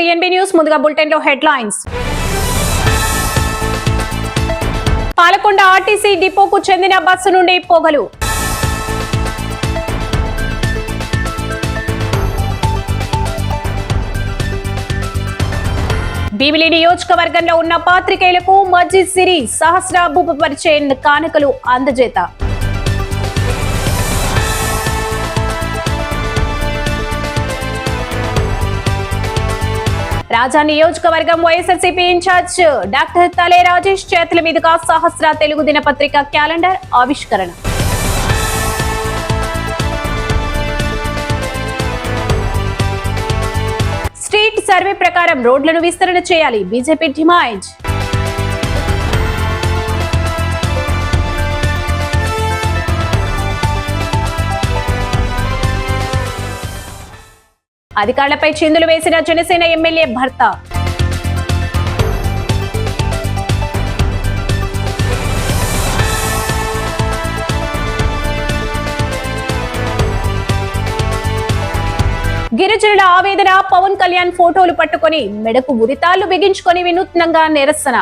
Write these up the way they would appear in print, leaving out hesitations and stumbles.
DNB news. ముందుగా bulletin లో headlines. Palakonda RTC డిపోకు చెందిన బస్సు నుండి పొగలు. భీమిలి నియోజకవర్గంలో ఉన్న పాత్రికేయులకు మస్జిద్ సిరి సహస్రాభూపరిచే కానుకలు అందజేత. రాజా నియోజకవర్గం వైఎస్ఆర్సీపీ ఇన్ఛార్జ్ డాక్టర్ తలే రాజేష్ చేతుల మీదుగా సహస్ర తెలుగు దినపత్రిక క్యాలెండర్ ఆవిష్కరణ. స్ట్రీట్ సర్వే ప్రకారం రోడ్లను విస్తరణ చేయాలి, బీజేపీ డిమాండ్. అధికారులపై చిందులు వేసిన జనసేన ఎమ్మెల్యే భర్త. గిరిజనుల ఆవేదన. పవన్ కళ్యాణ్ ఫోటోలు పట్టుకొని మెడకు ఉరితాళ్లు బిగించుకొని వినూత్నంగా నిరసన.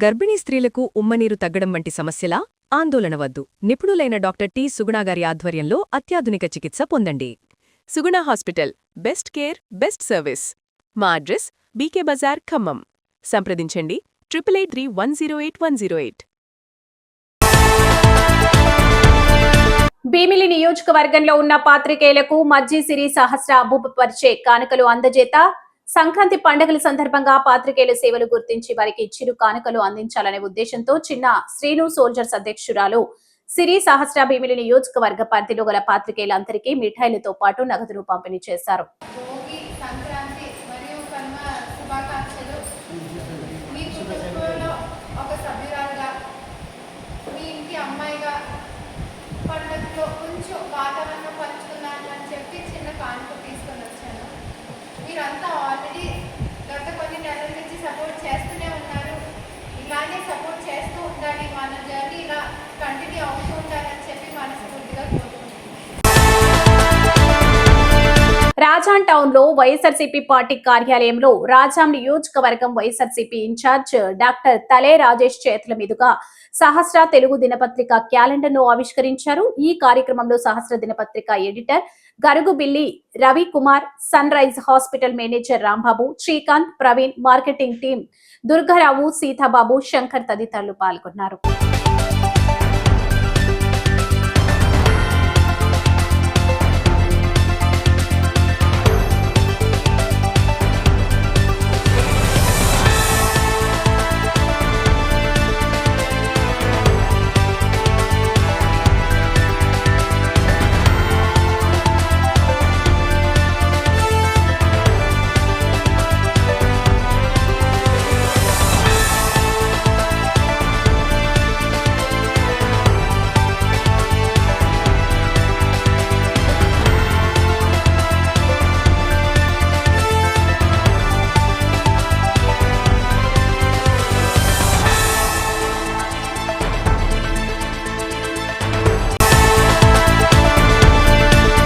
గర్భిణీ స్త్రీలకు ఉమ్మనీరు తగ్గడం వంటి సమస్యలా? ఆందోళన వద్దు. నిపుణులైన డాక్టర్ టి సుగుణాగారి ఆధ్వర్యంలో అత్యాధునిక చికిత్స పొందండి. Suguna hospital, best care, best service. మా అడ్రస్ బీకే బజార్, ఖమ్మం. సంప్రదించండి 8831081108. భీమిలి నియోజకవర్గంలో ఉన్న పాత్రికేయులకు మస్జిద్ సిరి సహస్రాభూపరిచే కానుకలు అందజేత. సంక్రాంతి పండుగల సందర్భంగా పాత్రికేయుల సేవలు గుర్తించి వారికి చిరు కానుకలు అందించాలనే ఉద్దేశంతో చిన్న శ్రీను సోల్జర్స్ అధ్యక్షురాలు సిరి సహస్ర భీమిలి నియోజకవర్గ పరిధిలో గల పాత్రికేయులందరికీ మిఠాయిలతో పాటు నగదును పంపిణీ చేశారు. మీరంతా ఆల్రెడీ గత కొన్ని నెలల నుంచి సపోర్ట్ చేస్తూనే ఉన్నారు. ఇలానే సపోర్ట్ చేస్తూ ఉండాలి, మన జర్నీ ఇలా కంటిన్యూ అవుతూ ఉండాలని చెప్పి మనస్ఫూర్తిగా రాజాం టౌన్ లో వైఎస్ఆర్సీపీ పార్టీ కార్యాలయంలో రాజాం నియోజకవర్గం వైఎస్ఆర్సీపీ ఇన్ఛార్జ్ డాక్టర్ తలే రాజేష్ చేతుల మీదుగా సహస్ర తెలుగు దినపత్రిక క్యాలెండర్ ను ఆవిష్కరించారు. ఈ కార్యక్రమంలో సహస్ర దినపత్రిక editor Garugubilli Ravi Kumar, sunrise hospital manager Rambabu, Srikanth, Praveen, marketing team Durgarao, Seetababu, Shankar తదితరులు పాల్గొన్నారు.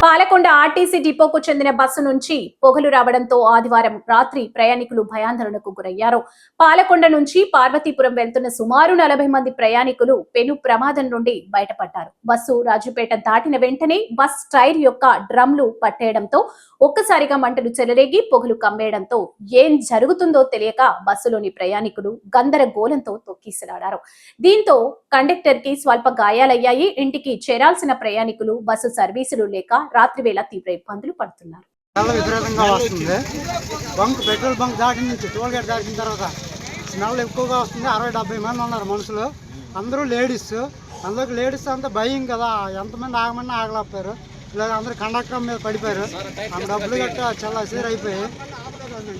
పాలకొండ ఆర్టీసీ డిపోకు చెందిన బస్సు నుంచి పొగలు రావడంతో ఆదివారం రాత్రి ప్రయాణికులు భయాందోళనకు గురయ్యారు. పాలకొండ నుంచి పార్వతీపురం వెళ్తున్న సుమారు 40 మంది ప్రయాణికులు పెను ప్రమాదం నుండి బయటపడ్డారు. బస్సు రాజుపేట దాటిన వెంటనే బస్ టైర్ యొక్క డ్రమ్లు పట్టేయడంతో ఒక్కసారిగా మంటలు చెలరేగి పొగలు కమ్మేయడంతో ఏం జరుగుతుందో తెలియక బస్సులోని ప్రయాణికులు గందరగోళంతో తొక్కిసలాడారు. దీంతో కండక్టర్ కి స్వల్ప గాయాలయ్యాయి. ఇంటికి చేరాల్సిన ప్రయాణికులు బస్సు సర్వీసులు లేక రాత్రి వేళ తీవ్ర ఇబ్బందులు పడుతున్నారు. పెట్రోల్ బంక్ దాటి నుంచి టోల్ గేట్ దాటిన తర్వాత స్మెల్ ఎక్కువగా వస్తుంది. 60-70 మంది ఉన్నారు మనుషులు, అందరూ లేడీస్. అందులోకి లేడీస్ అంతా భయం కదా, ఎంతమంది ఆగమన్నా ఆగలేకపోయారు. ఇలాగ అందరూ కండక్టర్ మీద పడిపోయారు. ఆ డబ్బులు గట్ట చాలా సీర్ అయిపోయాయి.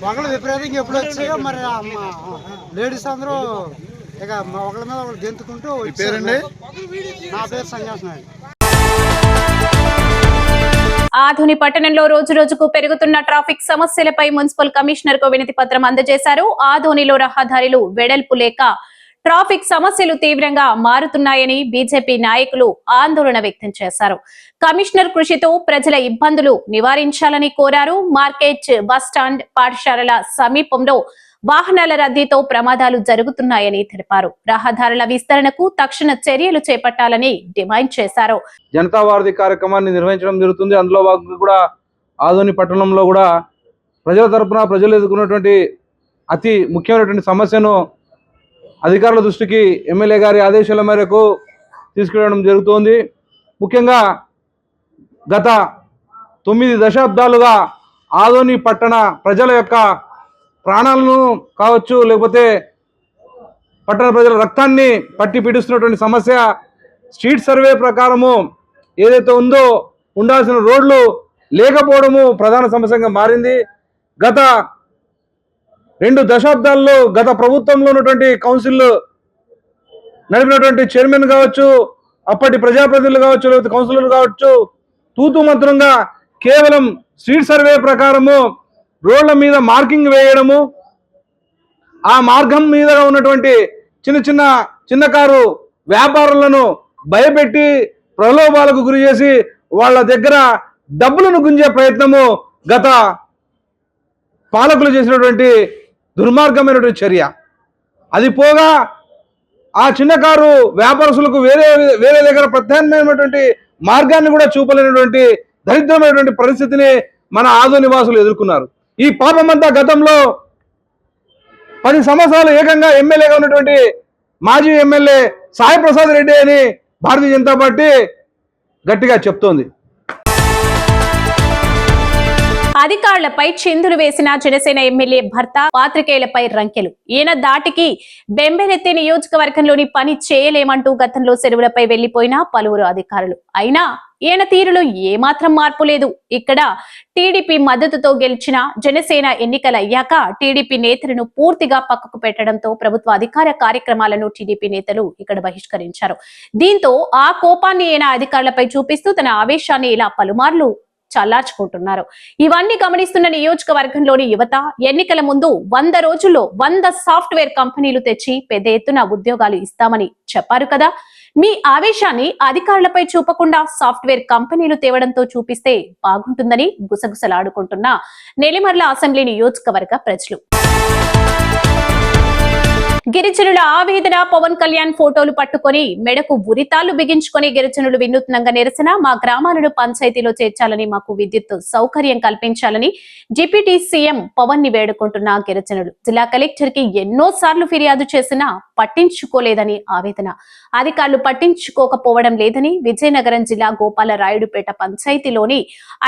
ఒకళ్ళు విపరీతంగా ఎప్పుడు వచ్చాయో మరి లేడీస్ అందరూ ఇక ఒకళ్ళ మీద ఒకళ్ళు గెంతుకుంటూ. నా పేరు సన్యాసం. ఆధుని పట్టణంలో రోజు రోజుకు పెరుగుతున్న ట్రాఫిక్ సమస్యలపై మున్సిపల్ కమిషనర్ కు వినతి పత్రం అందజేశారు. ఆధోనిలో రహదారులు వెడల్పు లేక ట్రాఫిక్ సమస్యలు తీవ్రంగా మారుతున్నాయని బీజేపీ నాయకులు ఆందోళన వ్యక్తం చేశారు. కమిషనర్ కృషితో ప్రజల ఇబ్బందులు నివారించాలని కోరారు. మార్కెట్, బస్టాండ్, పాఠశాలల సమీపంలో వాహనాల రద్దీతో ప్రమాదాలు జరుగుతున్నాయని తెలిపారు. రహదారుల విస్తరణకు తక్షణ చర్యలు చేపట్టాలని డిమాండ్ చేశారు. జనతా వారధి కార్యక్రమాన్ని నిర్వహించడం జరుగుతుంది. అందులో భాగంగా కూడా ఆదోని పట్టణంలో కూడా ప్రజల తరపున ప్రజలు ఎదుర్కొన్నటువంటి అతి ముఖ్యమైనటువంటి సమస్యను అధికారుల దృష్టికి ఎమ్మెల్యే గారి ఆదేశాల మేరకు తీసుకెళ్లడం జరుగుతోంది. ముఖ్యంగా గత 9 దశాబ్దాలుగా ఆదోని పట్టణ ప్రజల యొక్క ప్రాణాలను కావచ్చు, లేకపోతే పట్టణ ప్రజల రక్తాన్ని పట్టి పీడిస్తున్నటువంటి సమస్య స్ట్రీట్ సర్వే ప్రకారము ఏదైతే ఉందో ఉండాల్సిన రోడ్లు లేకపోవడము ప్రధాన సమస్యగా మారింది. గత 2 దశాబ్దాల్లో గత ప్రభుత్వంలో ఉన్నటువంటి కౌన్సిల్ నడిపినటువంటి చైర్మన్ కావచ్చు, అప్పటి ప్రజాప్రతినిధులు కావచ్చు, లేకపోతే కౌన్సిలర్లు కావచ్చు, తూతూ మంత్రంగా కేవలం స్ట్రీట్ సర్వే ప్రకారము రోడ్ల మీద మార్కింగ్ వేయడము, ఆ మార్గం మీద ఉన్నటువంటి చిన్నకారు వ్యాపారులను భయపెట్టి ప్రలోభాలకు గురి చేసి వాళ్ళ దగ్గర డబ్బులను గుంజే ప్రయత్నము గత పాలకులు చేసినటువంటి దుర్మార్గమైనటువంటి చర్య. అది పోగా ఆ చిన్నకారు వ్యాపారస్తులకు వేరే దగ్గర ప్రత్యామ్నాయమైనటువంటి మార్గాన్ని కూడా చూపలేనటువంటి దరిద్రమైనటువంటి పరిస్థితిని మన ఆదో నివాసులు ఎదుర్కొన్నారు. ఈ పాపమంతా గతంలో 10 సంవత్సరాలు ఏకంగా ఎమ్మెల్యేగా ఉన్నటువంటి మాజీ ఎమ్మెల్యే సాయి ప్రసాద్ రెడ్డి అని భారతీయ జనతా పార్టీ గట్టిగా చెప్తోంది. అధికారులపై చిందులు వేసిన జనసేన ఎమ్మెల్యే భర్త పాత్రికేయులపై రంకెలు. ఈయన దాటికి బెంబెలెత్తి నియోజకవర్గంలోని పని చేయలేమంటూ గతంలో సెలవులపై వెళ్లిపోయిన పలువురు అధికారులు. అయినా ఈయన తీరులో ఏమాత్రం మార్పు లేదు. ఇక్కడ టీడీపీ మద్దతుతో గెలిచిన జనసేన ఎన్నికలయ్యాక టీడీపీ నేతలను పూర్తిగా పక్కకు పెట్టడంతో ప్రభుత్వ అధికార కార్యక్రమాలను టీడీపీ నేతలు ఇక్కడ బహిష్కరించారు. దీంతో ఆ కోపాన్ని ఈయన అధికారులపై చూపిస్తూ తన ఆవేశాన్ని ఇలా పలుమార్లు చల్లార్చుకుంటున్నారు. ఇవన్నీ గమనిస్తున్న నియోజకవర్గంలోని యువత ఎన్నికల ముందు 100 రోజుల్లో 100 సాఫ్ట్వేర్ కంపెనీలు తెచ్చి పెద్ద ఎత్తున ఉద్యోగాలు ఇస్తామని చెప్పారు కదా. మీ ఆవేశాన్ని అధికారులపై చూపకుండా సాఫ్ట్వేర్ కంపెనీలు తేవడంతో చూపిస్తే బాగుంటుందని గుసగుసలాడుకుంటున్న నెల్లిమర్ల అసెంబ్లీ నియోజకవర్గ ప్రజలు. గిరిజనుల ఆవేదన. పవన్ కళ్యాణ్ ఫోటోలు పట్టుకొని మెడకు ఉరితాళ్లు బిగించుకొని గిరిజనులు వినూత్నంగా నిరసన. మా గ్రామాలను పంచాయతీలో చేర్చాలని, మాకు విద్యుత్ సౌకర్యం కల్పించాలని డిప్యూటీ సీఎం పవన్ ని వేడుకుంటున్న గిరిజనులు. జిల్లా కలెక్టర్ కి ఎన్నోసార్లు ఫిర్యాదు చేసినా పట్టించుకోలేదని ఆవేదన. అధికారులు పట్టించుకోకపోవడం లేదని విజయనగరం జిల్లా గోపాలరాయుడుపేట పంచాయతీలోని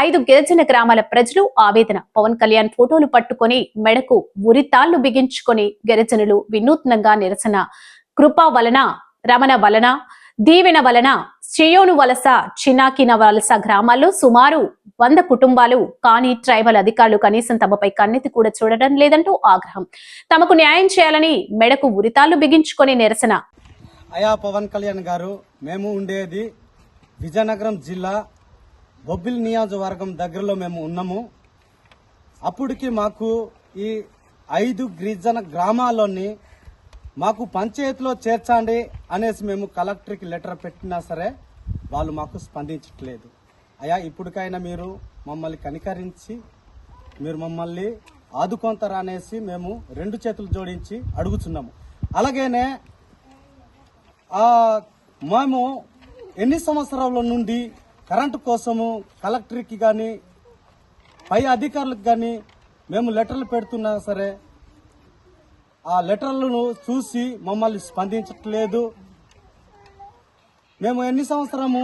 5 గిరిజన గ్రామాల ప్రజలు ఆవేదన. పవన్ కళ్యాణ్ ఫోటోలు పట్టుకొని మెడకు ఉరితాళ్లు బిగించుకొని గిరిజనులు వినూత్నంగా నిరసన. కృప వలన, రమణ వలన, దీవెన వలన చెయోను వలస, చినాకిన వలస గ్రామాల్లో సుమారు 100 కుటుంబాలు. కానీ ట్రైబల్ అధికారులు కనీసం తమపై కన్నెత్తి కూడా చూడడం లేదంటూ ఆగ్రహం. తమకు న్యాయం చేయాలని మెడకు ఉరితాళ్లు బిగించుకొని నిరసన. అయా పవన్ కళ్యాణ్ గారు, మేము ఉండేది విజయనగరం జిల్లా బొబ్బిలి నియోజకవర్గం దగ్గరలో మేము ఉన్నాము. అప్పటికి మాకు ఈ 5 గిరిజన గ్రామాల్లోని మాకు పంచాయతీలో చేర్చండి అనేసి మేము కలెక్టర్కి లెటర్ పెట్టినా సరే వాళ్ళు మాకు స్పందించట్లేదు. అయ్యా, ఇప్పటికైనా మీరు మమ్మల్ని కనికరించి మీరు మమ్మల్ని ఆదుకొంటారా అనేసి మేము 2 చేతులు జోడించి అడుగుతున్నాము. అలాగేనే మేము ఎన్ని సంవత్సరాల నుండి కరెంటు కోసము కలెక్టర్కి కానీ పై అధికారులకు కానీ మేము లెటర్లు పెడుతున్నా సరే ఆ లెటర్లను చూసి మమ్మల్ని స్పందించట్లేదు. మేము ఎన్ని సంవత్సరము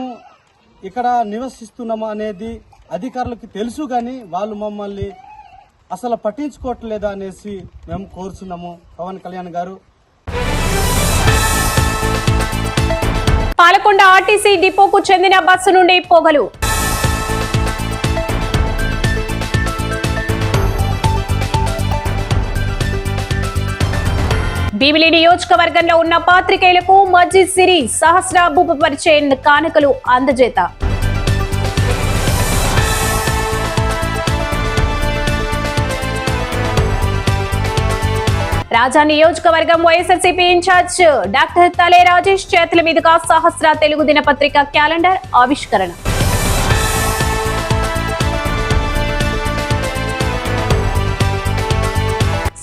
ఇక్కడ నివసిస్తున్నాము అనేది అధికారులకు తెలుసు, కానీ వాళ్ళు మమ్మల్ని అసలు పట్టించుకోవట్లేదు అనేసి మేము కోరుచున్నాము. పవన్ కళ్యాణ్ గారు, పాలకొండ ఆర్టీసీ డిపోకు చెందిన బస్సు నుండి పొగలు. భీమిలి నియోజకవర్గంలో ఉన్న పాత్రికేయులకు మస్జిద్ సిరి సహస్రాభూప పరిచయం కానుకలు అందజేత. రాజా నియోజకవర్గం వైఎస్ఆర్సీపీ ఇన్ఛార్జ్ డాక్టర్ తలే రాజేష్ చేతుల మీదుగా సహస్ర తెలుగు దినపత్రిక క్యాలెండర్ ఆవిష్కరణ.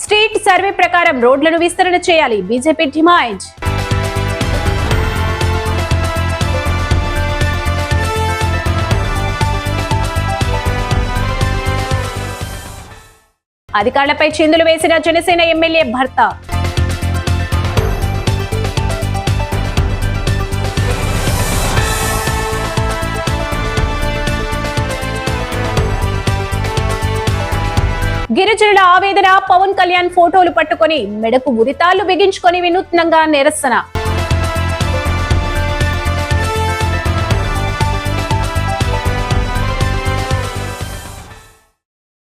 స్ట్రీట్ సర్వే ప్రకారం రోడ్లను విస్తరణ చేయాలి, బీజేపీ డిమాండ్. అధికారులపై చిందులు వేసిన జనసేన ఎమ్మెల్యే భర్త. గిరిజనుల ఆవేదన, పవన్ కళ్యాణ్ ఫోటోలు పట్టుకొని మెడకు ఉరితాళ్లు బిగించుకొని వినూత్నంగా నిరసన.